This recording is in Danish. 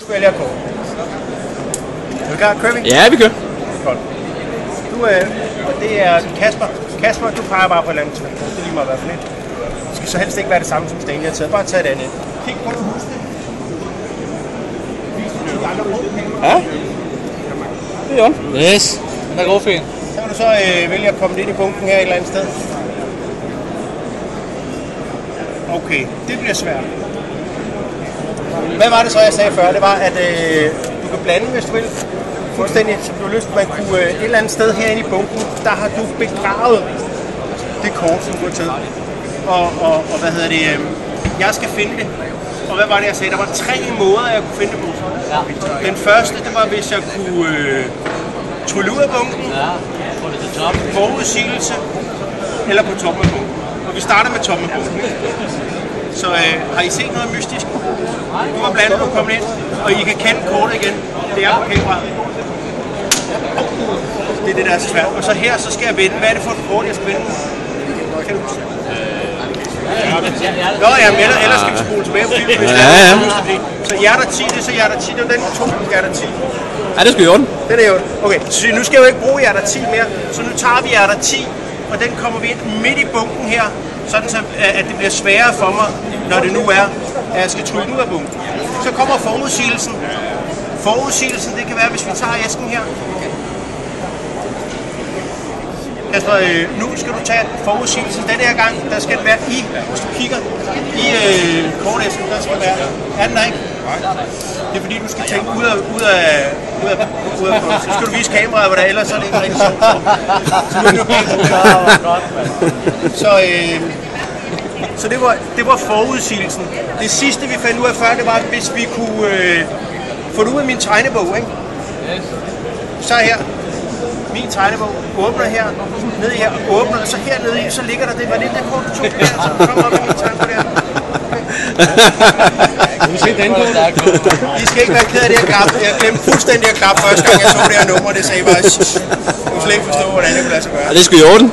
Du vælger kort. Er vi klar? Kører vi? Ja, vi kører. Godt. Det er Kasper. Kasper, du peger bare på et eller andet. Det er lige meget hvad for lidt. Det skal så helst ikke være det samme som Sten, jeg har taget. Bare tage det andet. Kig på det, husk det. Ja. Det er jo. Yes. Den er god fin. Så kan du så vælge at komme lidt i bunken her et eller andet sted. Okay, det bliver svært. Hvad var det så, jeg sagde før? Det var, at du kan blande, hvis du vil. Fuldstændig, som du har lyst. Man kunne et eller andet sted herinde i bunken, der har du begravet det kort, som du har taget. Og hvad hedder det? Jeg skal finde det. Og hvad var det, jeg sagde? Der var 3 måder, jeg kunne finde det på. Den første, det var, hvis jeg kunne trylle ud af bunken, forudsigelse, eller på toppen af bunken. Og vi starter med toppen af bunken. Så har I set noget mystisk? Nu var blandet du kommet ind, og I kan kende kortet igen. Det er på kameraet. Det er det, der er så svært. Og så her, så skal jeg vende. Hvad er det for et kort, jeg skal vende? Kan du huske det? Nå, jamen, ellers skal vi spole tilbage på filmen, hvis det er. Så hjerter 10, det er så hjerter 10. Det er den 2 hjerter 10. Ja, det skal vi ordne. Den er jo. Okay, så nu skal jeg jo ikke bruge hjerter 10 mere. Så nu tager vi hjerter 10, og den kommer vi ind midt i bunken her. Sådan så, at det bliver sværere for mig, når det nu er, at jeg skal trylle ud af bunken. Så kommer forudsigelsen. Forudsigelsen, det kan være, hvis vi tager æsken her. Kasper, nu skal du tage forudsigelsen. Denne her gang, der skal den være i, hvis du kigger i kortæsken, der skal være. Er den der ikke? Det er fordi, du skal tænke ud af så skal du vise kameraet, hvor der ellers er det ikke rigtig sjovt. Så det var forudsigelsen. Det sidste, vi fandt ud af før, det var, hvis vi kunne få det ud af min tegnebog, ikke? Så her. Min tegnebog åbner her, ned her, åbner, og så hernede i, så ligger der det, var det der kort, du tog der, så kommer op i min tegnebog der. I skal ikke være ked af det her grab. Jeg glemte fuldstændig at klappe første gang, jeg så det her nummer, det sagde bare, jeg kunne slet ikke forstå, hvordan det kunne lade sig gøre. Ja, det skulle i orden.